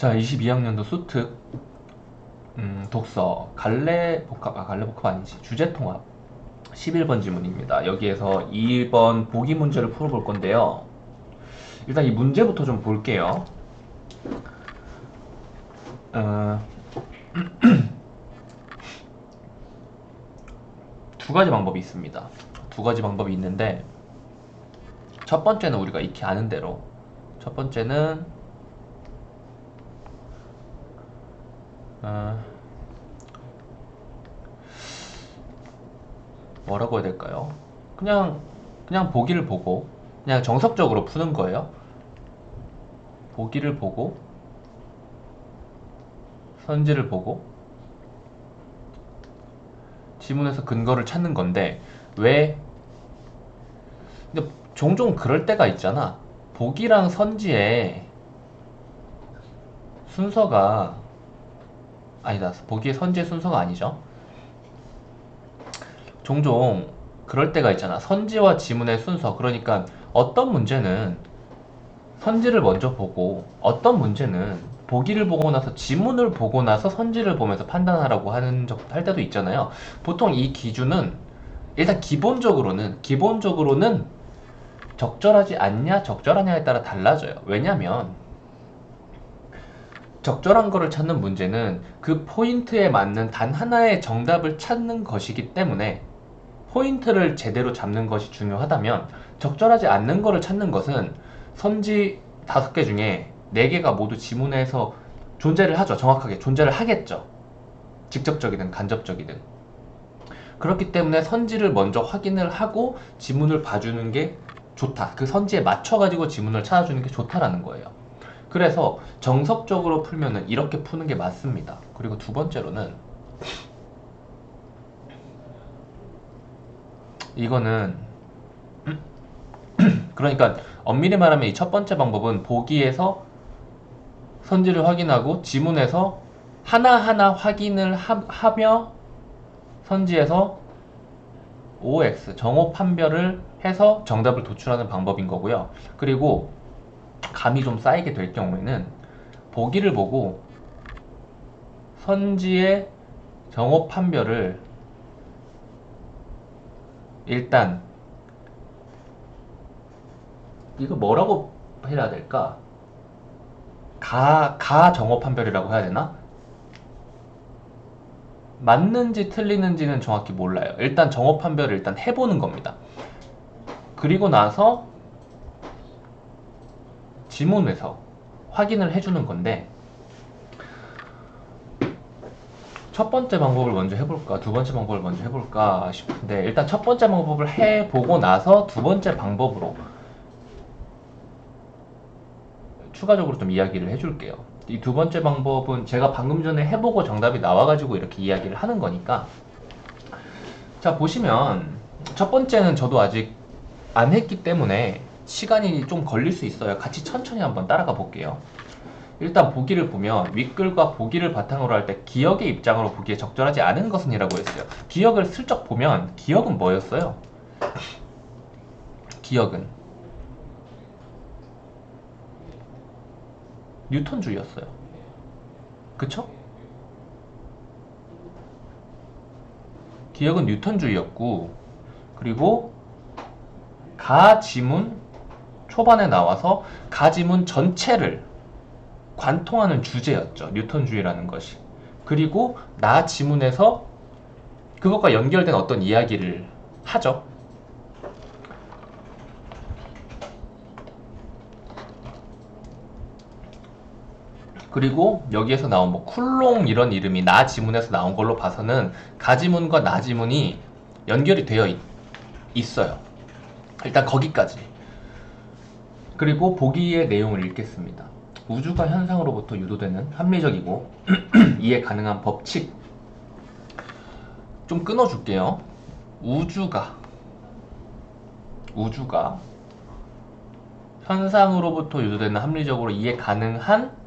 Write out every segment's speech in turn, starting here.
자, 22학년도 수특 독서 갈래복합 아니지, 주제통합 11번 지문입니다. 여기에서 2번 보기 문제를 풀어볼 건데요. 일단 이 문제부터 좀 볼게요. 두 가지 방법이 있습니다. 두 가지 방법이 있는데, 첫 번째는 우리가 익히 아는 대로, 첫 번째는 뭐라고 해야 될까요? 그냥 보기를 보고 그냥 정석적으로 푸는 거예요. 보기를 보고 선지를 보고 지문에서 근거를 찾는 건데, 왜? 근데 종종 그럴 때가 있잖아. 보기랑 선지의 순서가 아니다. 보기의 선지의 순서가 아니죠. 종종 그럴 때가 있잖아. 선지와 지문의 순서. 그러니까 어떤 문제는 선지를 먼저 보고, 어떤 문제는 보기를 보고 나서 지문을 보고 나서 선지를 보면서 판단하라고 할 때도 있잖아요. 보통 이 기준은 일단 기본적으로는 적절하지 않냐 적절하냐에 따라 달라져요. 왜냐면 적절한 거를 찾는 문제는 그 포인트에 맞는 단 하나의 정답을 찾는 것이기 때문에, 포인트를 제대로 잡는 것이 중요하다면, 적절하지 않는 거를 찾는 것은 선지 5개 중에 4개가 모두 지문에서 존재를 하죠. 정확하게 존재를 하겠죠. 직접적이든 간접적이든. 그렇기 때문에 선지를 먼저 확인을 하고 지문을 봐주는 게 좋다. 그 선지에 맞춰가지고 지문을 찾아주는 게 좋다라는 거예요. 그래서 정석적으로 풀면은 이렇게 푸는 게 맞습니다. 그리고 두 번째로는, 이거는 그러니까 엄밀히 말하면 이 첫 번째 방법은 보기에서 선지를 확인하고 지문에서 하나하나 확인을 하며 선지에서 OX 정오 판별을 해서 정답을 도출하는 방법인 거고요. 그리고 감이 좀 쌓이게 될 경우에는 보기를 보고 선지의 정오 판별을 일단, 이거 뭐라고 해야 될까? 가 정오 판별이라고 해야 되나? 맞는지 틀리는지는 정확히 몰라요. 일단 정오 판별을 일단 해보는 겁니다. 그리고 나서 지문에서 확인을 해주는 건데, 첫 번째 방법을 먼저 해볼까, 두 번째 방법을 먼저 해볼까 싶은데, 일단 첫 번째 방법을 해보고 나서 두 번째 방법으로 추가적으로 좀 이야기를 해줄게요. 이 두 번째 방법은 제가 방금 전에 해보고 정답이 나와가지고 이렇게 이야기를 하는 거니까. 자, 보시면 첫 번째는 저도 아직 안 했기 때문에 시간이 좀 걸릴 수 있어요. 같이 천천히 한번 따라가 볼게요. 일단 보기를 보면 윗글과 보기를 바탕으로 할 때 기억의 입장으로 보기에 적절하지 않은 것은 이라고 했어요. 기억을 슬쩍 보면 기억은 뭐였어요? 기억은 뉴턴주의였어요. 그쵸? 기억은 뉴턴주의였고, 그리고 가지문 초반에 나와서 가지문 전체를 관통하는 주제였죠. 뉴턴주의라는 것이. 그리고 나 지문에서 그것과 연결된 어떤 이야기를 하죠. 그리고 여기에서 나온 뭐 쿨롱 이런 이름이 나 지문에서 나온 걸로 봐서는 가지문과 나 지문이 연결이 되어 있어요. 일단 거기까지. 그리고 보기의 내용을 읽겠습니다. 우주가 현상으로부터 유도되는 합리적이고 이해 가능한 법칙. 좀 끊어줄게요. 우주가 현상으로부터 유도되는 합리적으로 이해 가능한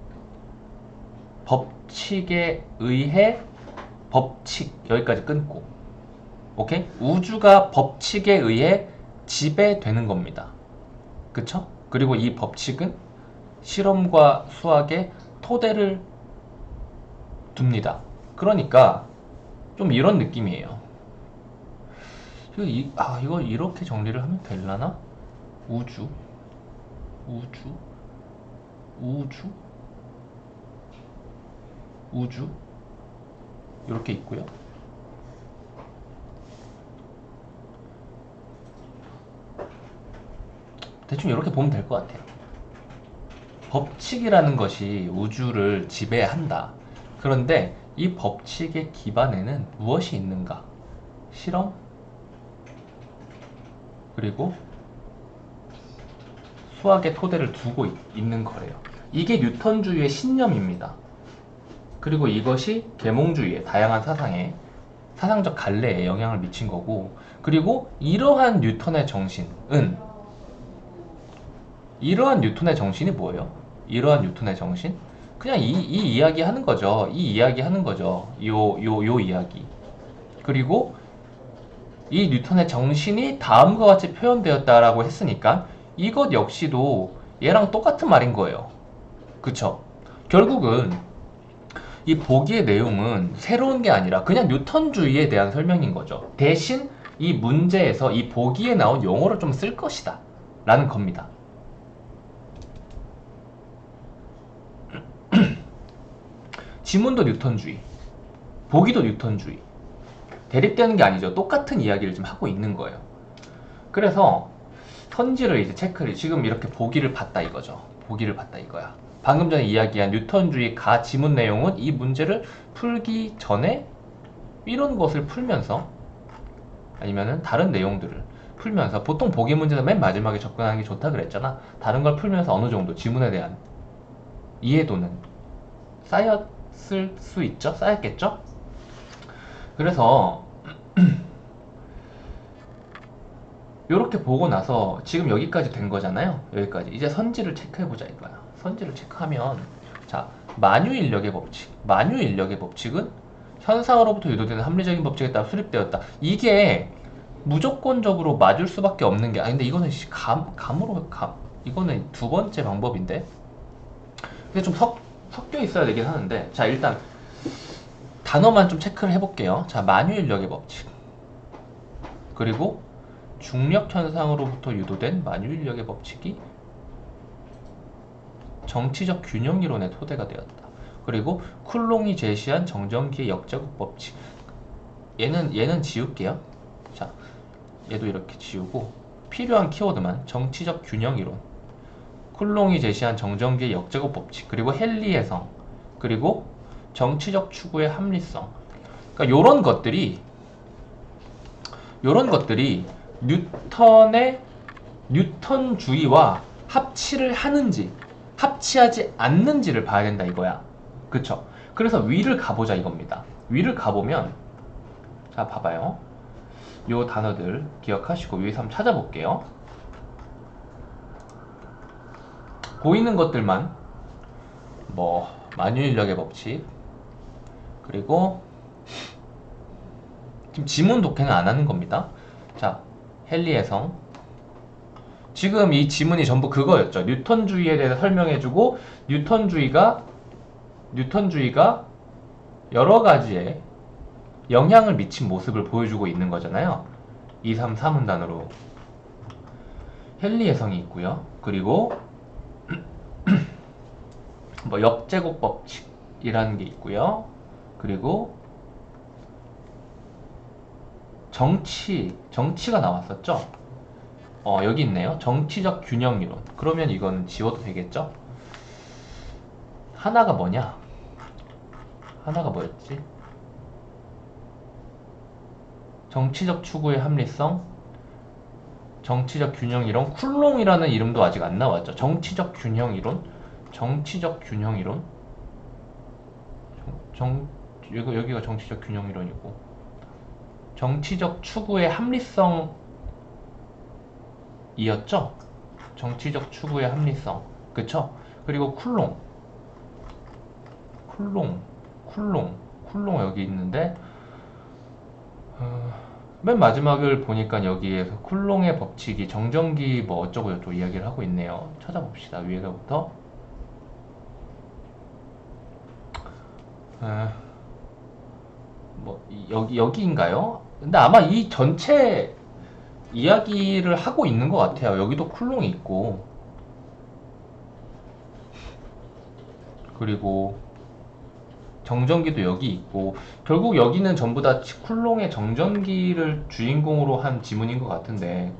법칙에 의해, 법칙 여기까지 끊고, 오케이? 우주가 법칙에 의해 지배되는 겁니다. 그쵸? 그리고 이 법칙은 실험과 수학의 토대를 둡니다. 그러니까 좀 이런 느낌이에요. 이거 이렇게 정리를 하면 되려나? 우주, 우주, 우주, 우주 이렇게 있고요. 대충 이렇게 보면 될 것 같아요. 법칙이라는 것이 우주를 지배한다. 그런데 이 법칙의 기반에는 무엇이 있는가? 실험? 그리고 수학의 토대를 두고 있는 거래요. 이게 뉴턴주의의 신념입니다. 그리고 이것이 계몽주의의 다양한 사상에 사상적 갈래에 영향을 미친 거고, 그리고 이러한 뉴턴의 정신이 뭐예요? 이러한 뉴턴의 정신? 그냥 이 이야기 하는 거죠. 이 이야기 하는 거죠. 요 이야기. 그리고 이 뉴턴의 정신이 다음과 같이 표현되었다라고 했으니까 이것 역시도 얘랑 똑같은 말인 거예요. 그쵸? 결국은 이 보기의 내용은 새로운 게 아니라 그냥 뉴턴주의에 대한 설명인 거죠. 대신 이 문제에서 이 보기에 나온 용어를 좀 쓸 것이다 라는 겁니다. 지문도 뉴턴주의, 보기도 뉴턴주의. 대립되는 게 아니죠. 똑같은 이야기를 지금 하고 있는 거예요. 그래서 선지를 이제 체크를, 지금 이렇게 보기를 봤다 이거죠. 보기를 봤다 이거야. 방금 전에 이야기한 뉴턴주의 가 지문 내용은 이 문제를 풀기 전에 이런 것을 풀면서, 아니면은 다른 내용들을 풀면서, 보통 보기 문제는 맨 마지막에 접근하는 게 좋다 그랬잖아. 다른 걸 풀면서 어느 정도 지문에 대한 이해도는 쌓였을 수 있죠? 쌓였겠죠? 그래서 이렇게 보고 나서 지금 여기까지 된 거잖아요. 여기까지. 이제 선지를 체크해보자 이거야. 선지를 체크하면, 자, 만유인력의 법칙. 만유인력의 법칙은 현상으로부터 유도되는 합리적인 법칙에 따라 수립되었다. 이게 무조건적으로 맞을 수밖에 없는 게, 근데 이거는 이거는 두 번째 방법인데. 근데 좀 섞여 있어야 되긴 하는데, 자, 일단 단어만 좀 체크를 해볼게요. 자, 만유인력의 법칙. 그리고 중력 현상으로부터 유도된 만유인력의 법칙이 정치적 균형 이론의 토대가 되었다. 그리고 쿨롱이 제시한 정전기의 역제곱 법칙. 얘는 지울게요. 자, 얘도 이렇게 지우고 필요한 키워드만 정치적 균형 이론, 쿨롱이 제시한 정전기의 역제곱 법칙, 그리고 헨리의 성, 그리고 정치적 추구의 합리성. 그러니까 요런 것들이 뉴턴주의와 합치를 하는지 합치하지 않는지를 봐야 된다 이거야. 그쵸? 그래서 위를 가보자 이겁니다. 위를 가보면, 자, 봐봐요. 요 단어들 기억하시고 위에서 한번 찾아볼게요. 보이는 것들만, 뭐 만유인력의 법칙, 그리고 지금 지문 독해는 안 하는 겁니다. 자, 헨리의 성. 지금 이 지문이 전부 그거였죠. 뉴턴주의에 대해서 설명해주고, 뉴턴주의가 여러 가지의 영향을 미친 모습을 보여주고 있는 거잖아요. 2, 3, 4문단으로 헨리의 성이 있고요. 그리고 뭐 역제곱 법칙이라는 게 있고요. 그리고 정치가 나왔었죠. 여기 있네요. 정치적 균형 이론. 그러면 이건 지워도 되겠죠? 하나가 뭐냐? 하나가 뭐였지? 정치적 추구의 합리성, 정치적 균형 이론, 쿨롱이라는 이름도 아직 안 나왔죠. 정치적 균형 이론, 여기가 정치적 균형 이론이고, 정치적 추구의 합리성이었죠. 정치적 추구의 합리성, 그쵸? 그리고 쿨롱 여기 있는데, 맨 마지막을 보니까 여기에서 쿨롱의 법칙이 정전기 뭐 어쩌고 저쩌고 이야기를 하고 있네요. 찾아봅시다. 위에서부터. 아, 뭐 여기인가요? 근데 아마 이 전체 이야기를 하고 있는 것 같아요. 여기도 쿨롱이 있고, 그리고 정전기도 여기 있고, 결국 여기는 전부 다 쿨롱의 정전기를 주인공으로 한 지문인 것 같은데,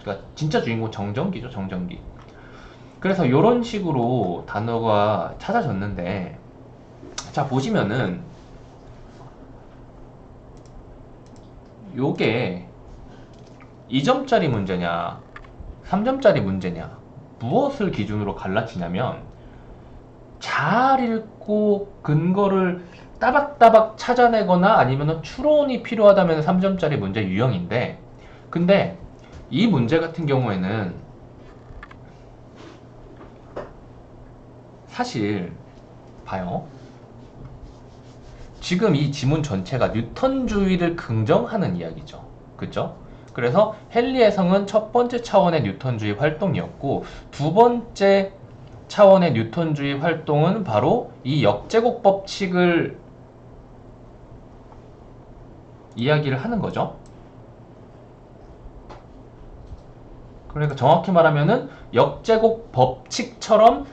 그러니까 진짜 주인공 정전기죠, 정전기. 그래서 이런 식으로 단어가 찾아졌는데, 자 보시면은 요게 2점짜리 문제냐 3점짜리 문제냐 무엇을 기준으로 갈라지냐면, 잘 읽고 근거를 따박따박 찾아내거나 아니면 추론이 필요하다면 3점짜리 문제 유형인데, 근데 이 문제 같은 경우에는 사실 봐요. 지금 이 지문 전체가 뉴턴주의를 긍정하는 이야기죠. 그죠? 그래서 헨리의 성은 첫 번째 차원의 뉴턴주의 활동이었고, 두 번째 차원의 뉴턴주의 활동은 바로 이 역제곱 법칙을 이야기를 하는 거죠. 그러니까 정확히 말하면은 역제곱 법칙처럼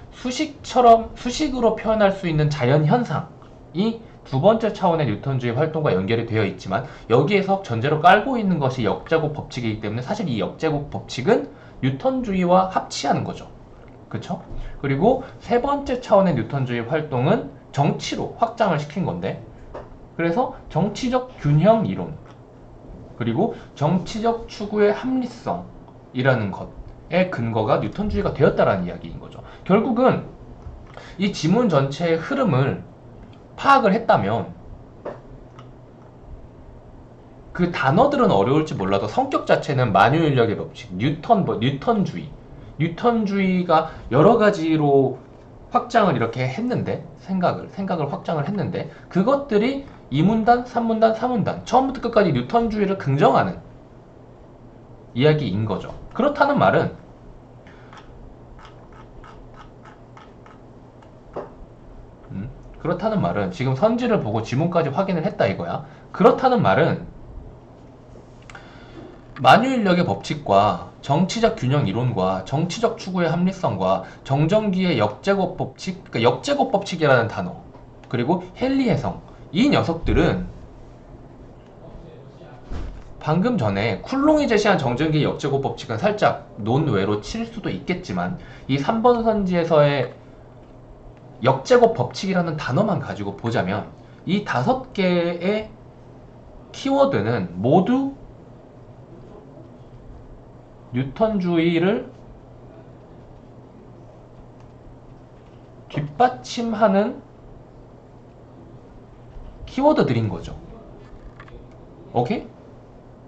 수식으로 표현할 수 있는 자연 현상이 두 번째 차원의 뉴턴주의 활동과 연결이 되어 있지만, 여기에서 전제로 깔고 있는 것이 역제곱 법칙이기 때문에 사실 이 역제곱 법칙은 뉴턴주의와 합치하는 거죠. 그쵸? 그리고 세 번째 차원의 뉴턴주의 활동은 정치로 확장을 시킨 건데, 그래서 정치적 균형 이론, 그리고 정치적 추구의 합리성이라는 것의 근거가 뉴턴주의가 되었다라는 이야기인 거죠. 결국은 이 지문 전체의 흐름을 파악을 했다면, 그 단어들은 어려울지 몰라도 성격 자체는 만유인력의 법칙, 뉴턴주의가 여러 가지로 확장을 이렇게 했는데, 생각을 확장을 했는데, 그것들이 2문단, 3문단, 4문단 처음부터 끝까지 뉴턴주의를 긍정하는 이야기인 거죠. 그렇다는 말은 지금 선지를 보고 지문까지 확인을 했다 이거야. 그렇다는 말은 만유인력의 법칙과 정치적 균형 이론과 정치적 추구의 합리성과 정전기의 역제곱 법칙, 그러니까 역제곱 법칙이라는 단어, 그리고 헨리의 성, 이 녀석들은 방금 전에 쿨롱이 제시한 정전기의 역제곱 법칙은 살짝 논외로 칠 수도 있겠지만, 이 3번 선지에서의 역제곱 법칙이라는 단어만 가지고 보자면 이 5개의 키워드는 모두 뉴턴주의를 뒷받침하는 키워드들인 거죠. 오케이?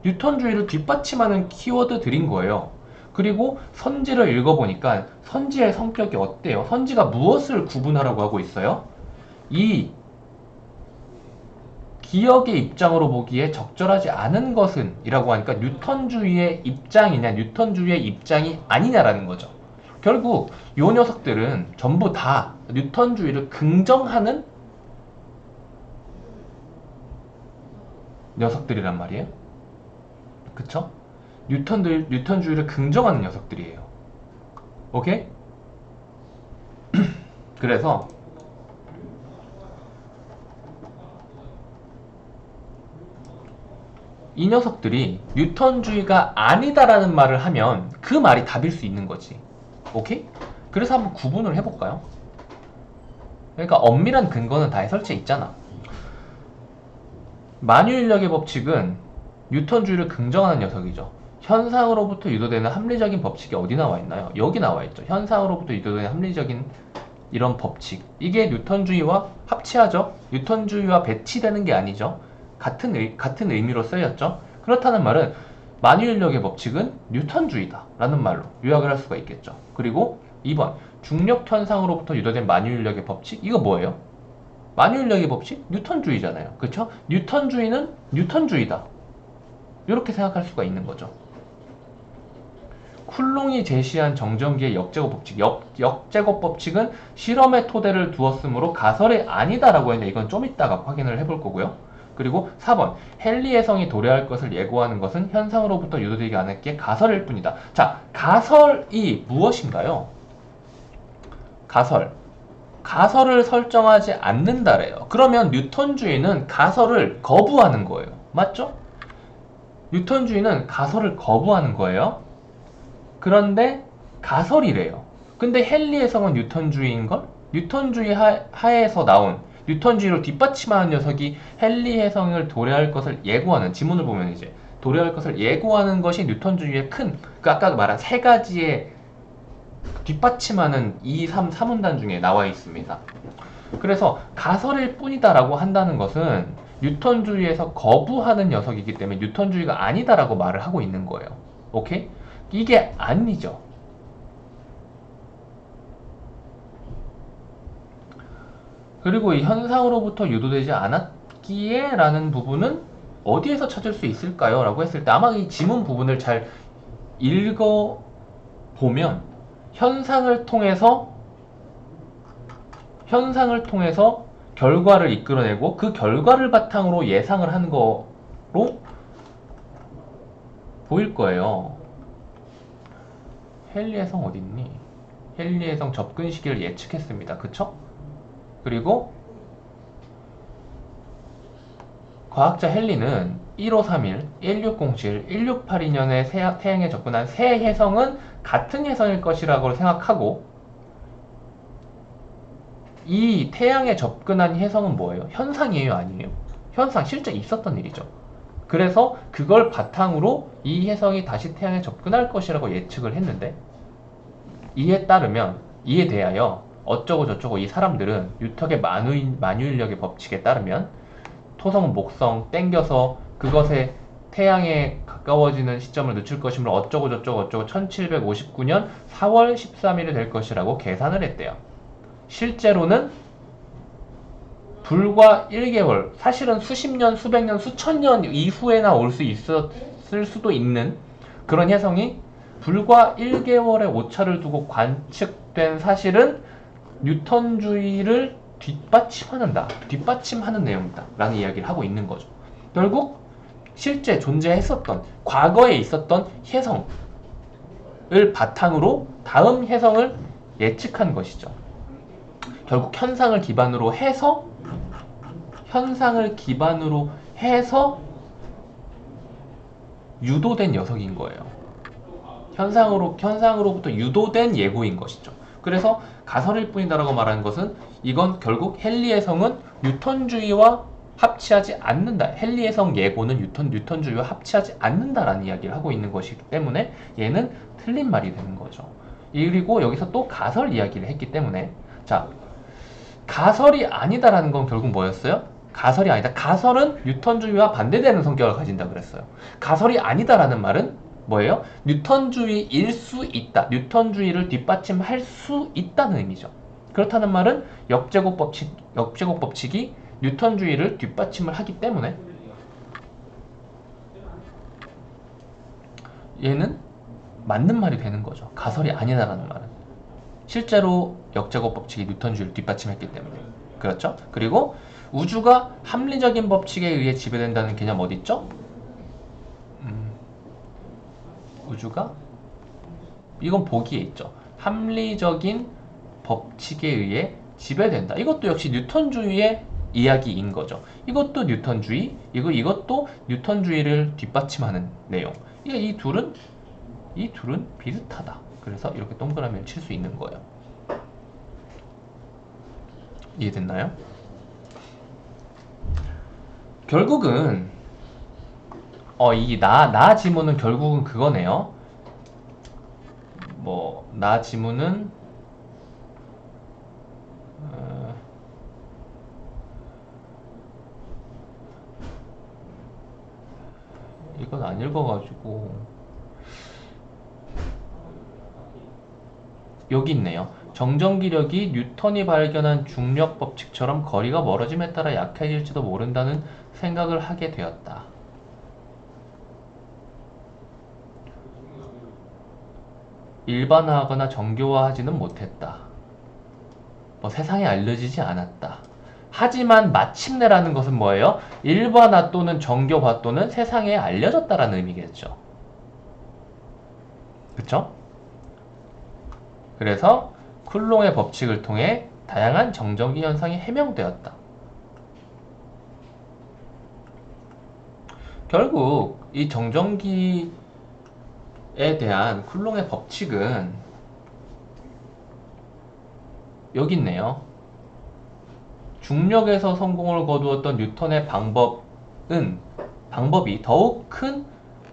뉴턴주의를 뒷받침하는 키워드들인 거예요. 그리고 선지를 읽어보니까 선지의 성격이 어때요? 선지가 무엇을 구분하라고 하고 있어요? 이 기억의 입장으로 보기에 적절하지 않은 것은 이라고 하니까 뉴턴주의의 입장이냐 뉴턴주의의 입장이 아니냐라는 거죠. 결국 이 녀석들은 전부 다 뉴턴주의를 긍정하는 녀석들이란 말이에요. 그쵸? 뉴턴주의를 긍정하는 녀석들이에요. 오케이? 그래서 이 녀석들이 뉴턴주의가 아니다라는 말을 하면 그 말이 답일 수 있는 거지. 오케이? 그래서 한번 구분을 해볼까요? 그러니까 엄밀한 근거는 다 해설지에 있잖아. 만유인력의 법칙은 뉴턴주의를 긍정하는 녀석이죠. 현상으로부터 유도되는 합리적인 법칙이 어디 나와 있나요? 여기 나와 있죠. 현상으로부터 유도되는 합리적인 이런 법칙. 이게 뉴턴주의와 합치하죠. 뉴턴주의와 배치되는 게 아니죠. 같은 의미로 쓰였죠. 그렇다는 말은 만유인력의 법칙은 뉴턴주의다 라는 말로 요약을 할 수가 있겠죠. 그리고 2번 중력 현상으로부터 유도된 만유인력의 법칙, 이거 뭐예요? 만유인력의 법칙? 뉴턴주의잖아요. 그쵸? 뉴턴주의는 뉴턴주의다, 이렇게 생각할 수가 있는 거죠. 쿨롱이 제시한 정전기의 역제곱 법칙. 역제곱 법칙은 실험의 토대를 두었으므로 가설이 아니다라고 했는데 이건 좀 이따가 확인을 해볼 거고요. 그리고 4번 헨리 해성이 도래할 것을 예고하는 것은 현상으로부터 유도되지 않았기에 가설일 뿐이다. 자, 가설이 무엇인가요? 가설을 설정하지 않는다래요. 그러면 뉴턴주의는 가설을 거부하는 거예요. 맞죠? 뉴턴주의는 가설을 거부하는 거예요. 그런데 가설이래요. 근데 헨리 해성은 뉴턴주의인걸? 뉴턴주의 하에서 나온 뉴턴주의로 뒷받침하는 녀석이 헨리 해성을 도래할 것을 예고하는, 지문을 보면 이제 도래할 것을 예고하는 것이 뉴턴주의의 큰, 그 아까 말한 세 가지의 뒷받침하는 2, 3, 3문단 중에 나와 있습니다. 그래서 가설일 뿐이다라고 한다는 것은 뉴턴주의에서 거부하는 녀석이기 때문에 뉴턴주의가 아니다라고 말을 하고 있는 거예요. 오케이? 이게 아니죠. 그리고 이 현상으로부터 유도되지 않았기에 라는 부분은 어디에서 찾을 수 있을까요? 라고 했을 때 아마 이 지문 부분을 잘 읽어보면 현상을 통해서 결과를 이끌어내고 그 결과를 바탕으로 예상을 하는 거로 보일 거예요. 헨리 해성 어딨니? 헨리 해성 접근 시기를 예측했습니다. 그쵸? 그리고 과학자 헨리는 1531, 1607, 1682년에 태양에 접근한 새 해성은 같은 해성일 것이라고 생각하고 이 태양에 접근한 해성은 뭐예요? 현상이에요? 아니에요? 현상, 실제 있었던 일이죠. 그래서 그걸 바탕으로 이 해성이 다시 태양에 접근할 것이라고 예측을 했는데 이에 대하여 어쩌고 저쩌고 이 사람들은 뉴턴의 만유인력의 법칙에 따르면 토성은 목성 땡겨서 그것에 태양에 가까워지는 시점을 늦출 것이므로 어쩌고 저쩌고 1759년 4월 13일이 될 것이라고 계산을 했대요. 실제로는 불과 1개월, 사실은 수십 년, 수백 년, 수천 년 이후에나 올 수 있었을 수도 있는 그런 해성이 불과 1개월의 오차를 두고 관측된 사실은 뉴턴주의를 뒷받침하는 내용이다 라는 이야기를 하고 있는 거죠. 결국 실제 존재했었던, 과거에 있었던 해성을 바탕으로 다음 해성을 예측한 것이죠. 결국 현상을 기반으로 해서 유도된 녀석인 거예요. 현상으로부터 유도된 예고인 것이죠. 그래서 가설일 뿐이다라고 말하는 것은 이건 결국 헨리 해성은 뉴턴주의와 합치하지 않는다. 헨리 해성 예고는 뉴턴주의와 합치하지 않는다라는 이야기를 하고 있는 것이기 때문에 얘는 틀린 말이 되는 거죠. 그리고 여기서 또 가설 이야기를 했기 때문에 자, 가설이 아니다라는 건 결국 뭐였어요? 가설이 아니다. 가설은 뉴턴주의와 반대되는 성격을 가진다 그랬어요. 가설이 아니다라는 말은 뭐예요? 뉴턴주의일 수 있다. 뉴턴주의를 뒷받침할 수 있다는 의미죠. 그렇다는 말은 역제곱 법칙이 뉴턴주의를 뒷받침을 하기 때문에 얘는 맞는 말이 되는 거죠. 가설이 아니다라는 말은. 실제로 역제곱 법칙이 뉴턴주의를 뒷받침했기 때문에. 그렇죠? 그리고 우주가 합리적인 법칙에 의해 지배된다는 개념 어디 있죠? 우주가 이건 보기에 있죠. 합리적인 법칙에 의해 지배된다. 이것도 역시 뉴턴주의의 이야기인 거죠. 이것도 뉴턴주의, 이것도 뉴턴주의를 뒷받침하는 내용. 이 둘은 비슷하다. 그래서 이렇게 동그라미를 칠 수 있는 거예요. 이해됐나요? 결국은 이 나 지문은 결국은 그거네요. 나 지문은 이건 안 읽어가지고 여기 있네요. 정전기력이 뉴턴이 발견한 중력 법칙처럼 거리가 멀어짐에 따라 약해질지도 모른다는 생각을 하게 되었다. 일반화하거나 정교화하지는 못했다. 뭐 세상에 알려지지 않았다. 하지만 마침내라는 것은 뭐예요? 일반화 또는 정교화 또는 세상에 알려졌다라는 의미겠죠. 그쵸? 그래서 쿨롱의 법칙을 통해 다양한 정전기 현상이 해명되었다. 결국 이 정전기에 대한 쿨롱의 법칙은 여기 있네요. 중력에서 성공을 거두었던 뉴턴의 방법이 더욱 큰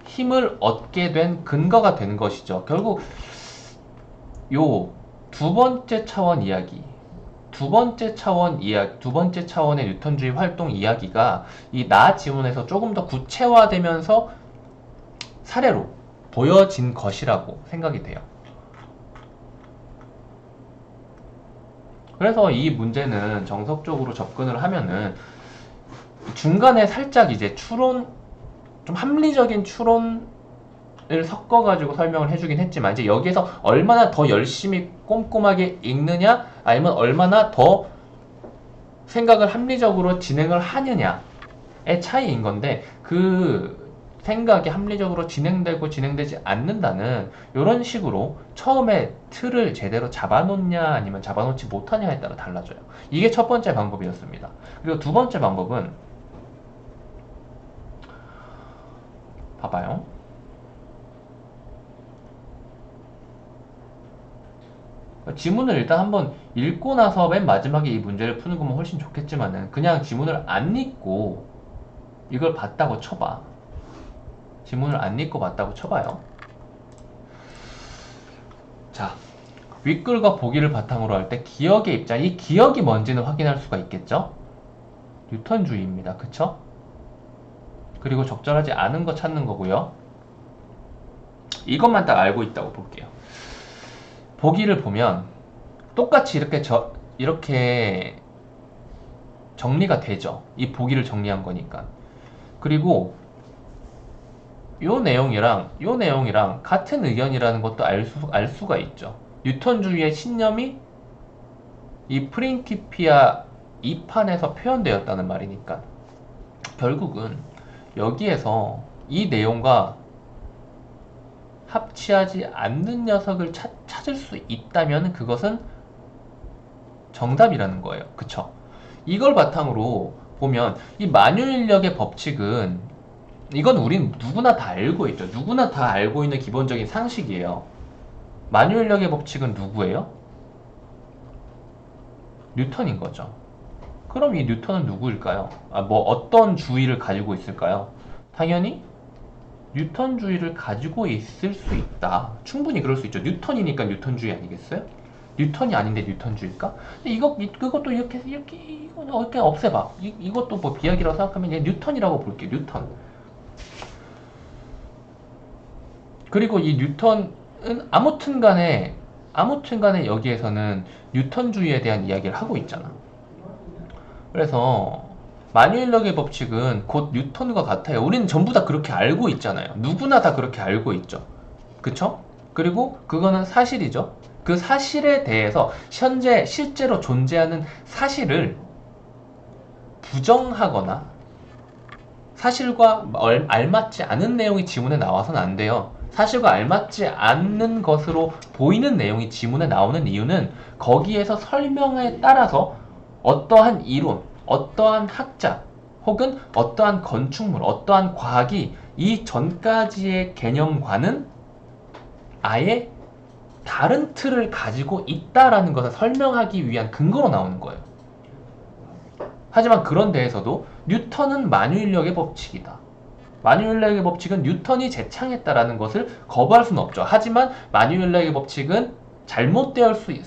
힘을 얻게 된 근거가 된 것이죠. 결국 요 두 번째 차원의 뉴턴주의 활동 이야기가 이 나 지문에서 조금 더 구체화되면서 사례로 보여진 것이라고 생각이 돼요. 그래서 이 문제는 정석적으로 접근을 하면은 중간에 살짝 이제 추론, 좀 합리적인 추론을 섞어가지고 설명을 해주긴 했지만 이제 여기에서 얼마나 더 열심히 꼼꼼하게 읽느냐 아니면 얼마나 더 생각을 합리적으로 진행을 하느냐의 차이인 건데, 그 생각이 합리적으로 진행되고 진행되지 않는다는 이런 식으로 처음에 틀을 제대로 잡아놓냐 아니면 잡아놓지 못하냐에 따라 달라져요. 이게 첫 번째 방법이었습니다. 그리고 두 번째 방법은 봐봐요. 지문을 일단 한번 읽고 나서 맨 마지막에 이 문제를 푸는 거면 훨씬 좋겠지만은 그냥 지문을 안 읽고 이걸 봤다고 쳐봐. 지문을 안 읽고 봤다고 쳐봐요. 자, 윗글과 보기를 바탕으로 할 때 기억의 입장, 이 기억이 뭔지는 확인할 수가 있겠죠? 뉴턴주의입니다. 그쵸? 그리고 적절하지 않은 거 찾는 거고요. 이것만 딱 알고 있다고 볼게요. 보기를 보면 똑같이 이렇게 정리가 되죠. 이 보기를 정리한 거니까. 그리고 요 내용이랑 같은 의견이라는 것도 알 수가 있죠. 뉴턴주의의 신념이 이 프린키피아 2판에서 표현되었다는 말이니까 결국은 여기에서 이 내용과 합치하지 않는 녀석을 찾을 수 있다면 그것은 정답이라는 거예요. 그쵸? 이걸 바탕으로 보면 이 만유인력의 법칙은, 이건 우린 누구나 다 알고 있죠. 누구나 다 알고 있는 기본적인 상식이에요. 만유인력의 법칙은 누구예요? 뉴턴인 거죠. 그럼 이 뉴턴은 누구일까요? 뭐 어떤 주의를 가지고 있을까요? 당연히 뉴턴주의를 가지고 있을 수 있다. 충분히 그럴 수 있죠. 뉴턴이니까 뉴턴주의 아니겠어요? 뉴턴이 아닌데 뉴턴주의일까? 근데 그것도 이렇게 이렇게 없애봐. 이것도 뭐 비약이라고 생각하면 그냥 뉴턴이라고 볼게요. 뉴턴. 그리고 이 뉴턴은 아무튼 간에 여기에서는 뉴턴주의에 대한 이야기를 하고 있잖아. 그래서 만유인력의 법칙은 곧 뉴턴과 같아요. 우리는 전부 다 그렇게 알고 있잖아요. 누구나 다 그렇게 알고 있죠. 그쵸? 그리고 그거는 사실이죠. 그 사실에 대해서 현재 실제로 존재하는 사실을 부정하거나 사실과 알맞지 않은 내용이 지문에 나와서는 안 돼요. 사실과 알맞지 않는 것으로 보이는 내용이 지문에 나오는 이유는 거기에서 설명에 따라서 어떠한 이론, 어떠한 학자, 혹은 어떠한 건축물, 어떠한 과학이 이 전까지의 개념과는 아예 다른 틀을 가지고 있다라는 것을 설명하기 위한 근거로 나오는 거예요. 하지만 그런 데에서도 뉴턴은 만유인력의 법칙이다. 만유인력의 법칙은 뉴턴이 제창했다라는 것을 거부할 수는 없죠. 하지만 만유인력의 법칙은 잘못되었을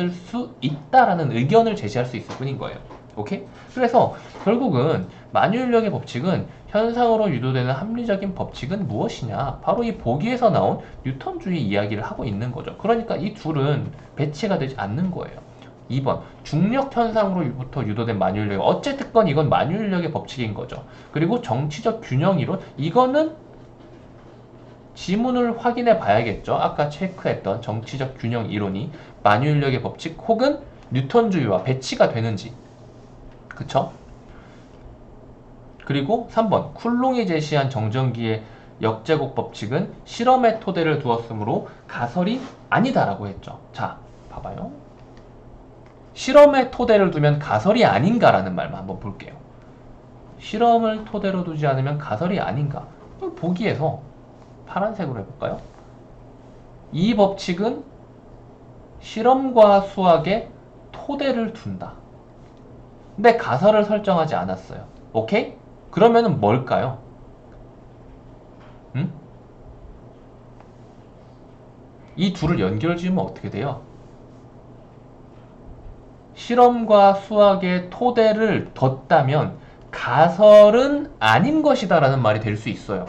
수 있다라는 의견을 제시할 수 있을 뿐인 거예요. 오케이? 그래서 결국은 만유인력의 법칙은 현상으로 유도되는 합리적인 법칙은 무엇이냐? 바로 이 보기에서 나온 뉴턴주의 이야기를 하고 있는 거죠. 그러니까 이 둘은 배치가 되지 않는 거예요. 2번, 중력 현상으로부터 유도된 만유인력. 어쨌든 이건 만유인력의 법칙인 거죠. 그리고 정치적 균형 이론, 이거는 지문을 확인해 봐야겠죠. 아까 체크했던 정치적 균형 이론이 만유인력의 법칙 혹은 뉴턴주의와 배치가 되는지. 그쵸? 그리고 3번 쿨롱이 제시한 정전기의 역제곱 법칙은 실험의 토대를 두었으므로 가설이 아니다라고 했죠. 자, 봐봐요. 실험의 토대를 두면 가설이 아닌가라는 말만 한번 볼게요. 실험을 토대로 두지 않으면 가설이 아닌가? 보기에서 파란색으로 해볼까요? 이 법칙은 실험과 수학의 토대를 둔다. 근데 가설을 설정하지 않았어요. 오케이? 그러면은 뭘까요? 응? 이 둘을 연결 지으면 어떻게 돼요? 실험과 수학의 토대를 뒀다면 가설은 아닌 것이다 라는 말이 될 수 있어요.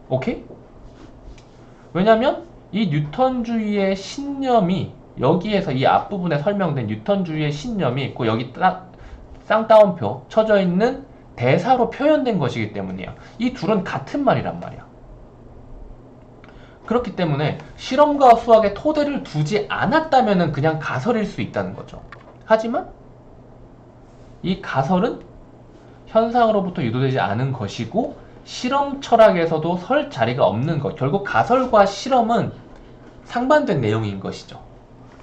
오케이? 왜냐면 이 뉴턴주의의 신념이 여기에서 이 앞부분에 설명된 뉴턴주의의 신념이 있고 여기 딱 쌍따옴표 쳐져 있는 대사로 표현된 것이기 때문이야. 이 둘은 같은 말이란 말이야. 그렇기 때문에 실험과 수학의 토대를 두지 않았다면 그냥 가설일 수 있다는 거죠. 하지만 이 가설은 현상으로부터 유도되지 않은 것이고 실험 철학에서도 설 자리가 없는 것. 결국 가설과 실험은 상반된 내용인 것이죠.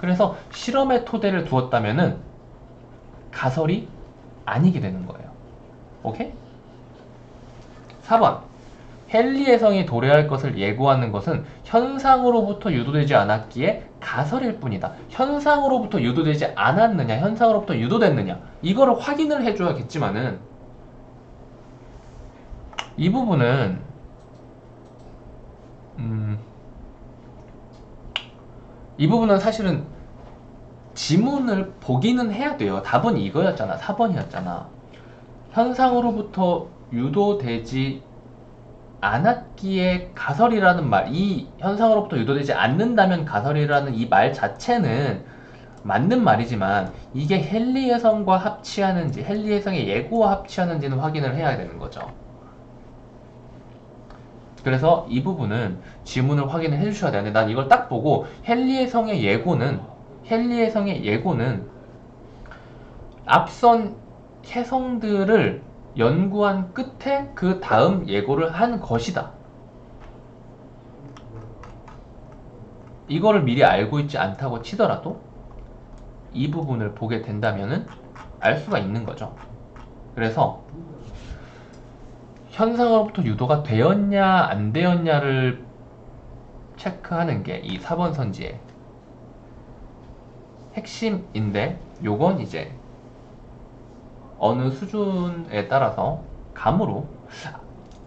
그래서 실험의 토대를 두었다면 가설이 아니게 되는 거예요. 오케이? 4번 헨리의 성이 도래할 것을 예고하는 것은 현상으로부터 유도되지 않았기에 가설일 뿐이다. 현상으로부터 유도되지 않았느냐, 현상으로부터 유도됐느냐, 이거를 확인을 해줘야겠지만은 이 부분은 이 부분은 사실은 지문을 보기는 해야 돼요. 답은 이거였잖아. 4번이었잖아. 현상으로부터 유도되지 않았기에 가설이라는 말, 이 현상으로부터 유도되지 않는다면 가설이라는 이 말 자체는 맞는 말이지만 이게 헨리의 성과 합치하는지 헨리의 성의 예고와 합치하는지는 확인을 해야 되는 거죠. 그래서 이 부분은 지문을 확인을 해주셔야 되는데 난 이걸 딱 보고 헨리의 성의 예고는 앞선 해성들을 연구한 끝에 그 다음 예고를 한 것이다. 이거를 미리 알고 있지 않다고 치더라도 이 부분을 보게 된다면은 알 수가 있는 거죠. 그래서 현상으로부터 유도가 되었냐 안 되었냐를 체크하는 게 이 4번 선지의 핵심인데 요건 이제 어느 수준에 따라서 감으로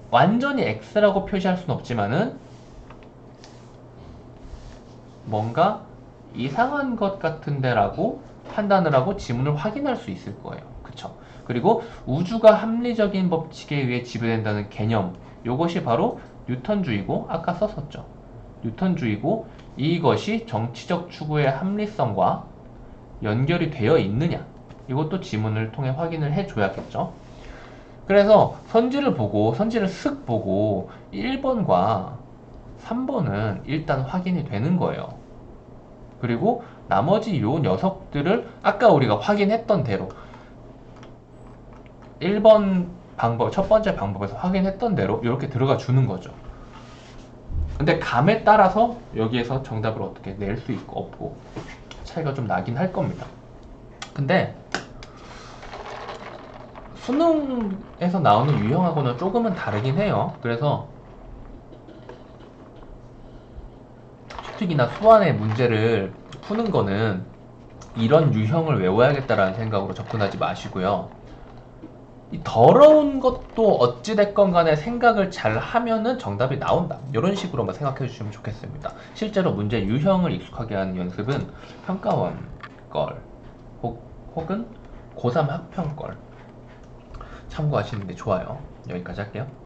완전히 X라고 표시할 수는 없지만은 뭔가 이상한 것 같은데 라고 판단을 하고 지문을 확인할 수 있을 거예요. 그쵸? 그리고 우주가 합리적인 법칙에 의해 지배된다는 개념, 이것이 바로 뉴턴주의고 아까 썼었죠. 뉴턴주의고 이것이 정치적 추구의 합리성과 연결이 되어 있느냐, 이것도 지문을 통해 확인을 해줘야겠죠. 그래서 선지를 쓱 보고 1번과 3번은 일단 확인이 되는 거예요. 그리고 나머지 요 녀석들을 아까 우리가 확인했던 대로 1번 방법, 첫 번째 방법에서 확인했던 대로 이렇게 들어가 주는 거죠. 근데 감에 따라서 여기에서 정답을 어떻게 낼 수 있고 없고 차이가 좀 나긴 할 겁니다. 근데 수능에서 나오는 유형하고는 조금은 다르긴 해요. 그래서 수특이나 수완의 문제를 푸는 거는 이런 유형을 외워야겠다라는 생각으로 접근하지 마시고요. 이 더러운 것도 어찌됐건 간에 생각을 잘 하면은 정답이 나온다. 이런 식으로만 생각해 주시면 좋겠습니다. 실제로 문제 유형을 익숙하게 하는 연습은 평가원 걸 혹은 고3 학평 걸 참고하시는 게 좋아요. 여기까지 할게요.